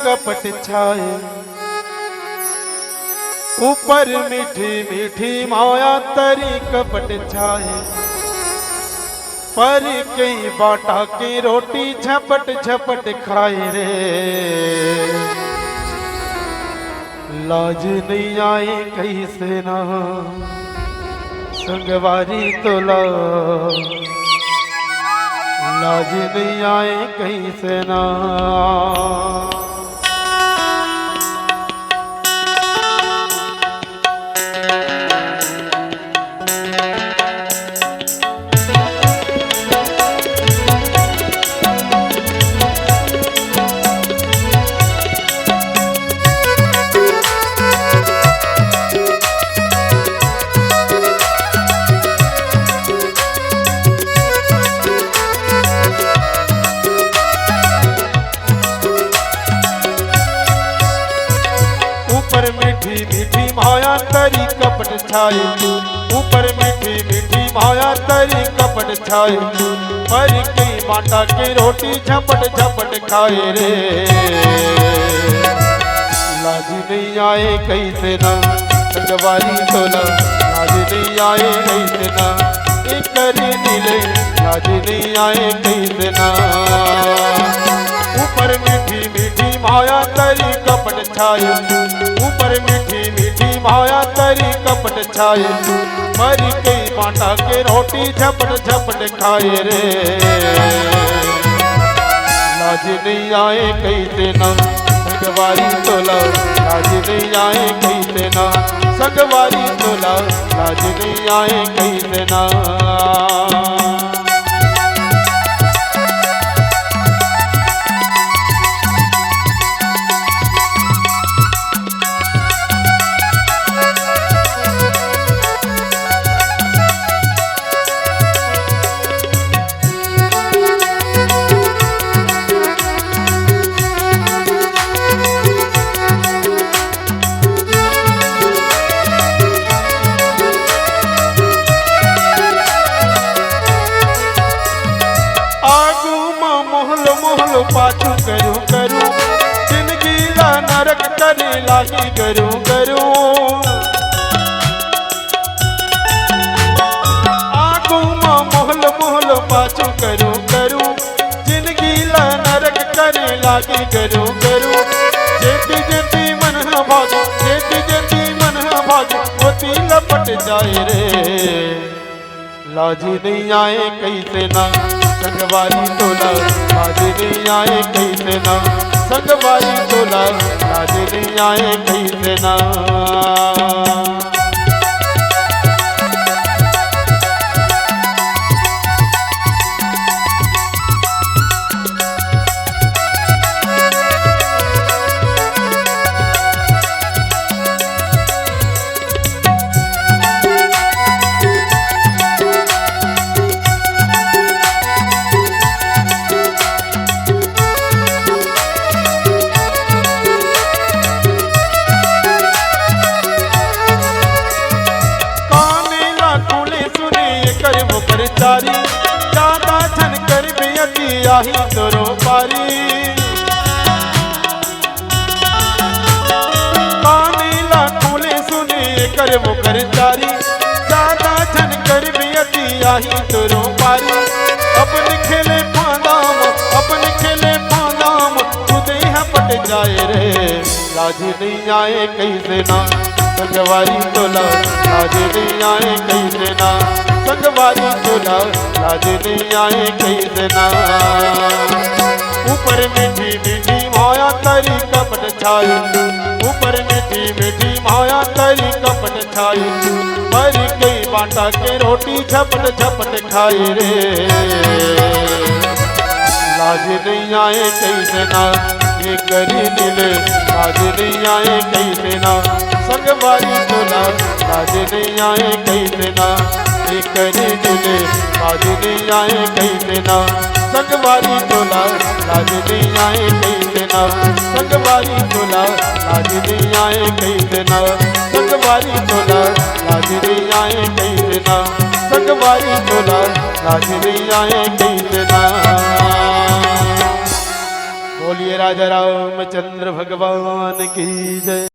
कपट छाए ऊपर मीठी मीठी माया तरी कपट छाए पर कई बाटा की रोटी झपट झपट खाए रे। लाज नहीं आए कैसे ना संगवारी तो लाज नहीं आए कैसे ना। ऊपर मीठी मीठी माया तरी कपट छाए ऊपर मीठी मीठी माया तरी कपट छाए पर कई माता की रोटी झपट झपट खाए रे। लाज नहीं आए कैसे ना संगवारी तो लाज नहीं आए कैसे ना एक करी नीले लाज नहीं आए कैसे ना। ऊपर मीठी मीठी माया तरी कपट छाए ऊपर मीठी मीठी माया तरी कपट छाए पर कई माता के रोटी झपट झपट खाए रे। लाज नहीं आए कैसे ना संगवारी तो लाज नहीं आए कैसे ना संगवारी तो लाज नहीं आए कैसे ना। मोहल पाछू करूं करूं जिंदगी ला नरक करने लागी करूं करूं। आगू मां मोहल मोहल पाछू करूं करूं जिंदगी ला नरक करने लागी करूं करूं। जेती जेती मन भागे जेती जेती मन भागे होती लपट जाए रे। लाज नहीं आए कैसे ना संगवारी तो लाज नहीं आए कैसे ना संगवारी तो लाज नहीं आए कैसे ना। चारी ज्यादा छन कर बेअती आही तोरो पारी पानी ला खुले सुने कर मुकर चारी ज्यादा छन कर बेअती आही तोरो पारी। अपन खेले फांदाम खुदे हपट जाए रे। लाज नहीं आए कैसे ना संगवारी तो लाज नहीं आए कैसे ना संगवारी तो लाज नहीं आए कैसे ना। ऊपर मीठी मीठी माया तरी कपट छाए ऊपर मीठी मीठी माया तरी कपट छाए पर कई बाटा के रोटी झपट झपट खाए रे। लाज नहीं आए कैसे ना ये करी नीले लाज नहीं आए कैसे ना संगवारी तो लाज नहीं आए कैसे ना। करी दिले लाज नहीं आए कैसे ना संगवारी तो लाज नहीं आए कैसे ना संगवारी तो लाज नहीं आए कैसे ना संगवारी तो लाज नहीं आए कैसे ना संगवारी तो लाज नहीं आए कैसे ना। बोलिए राजा रामचंद्र भगवान की जय।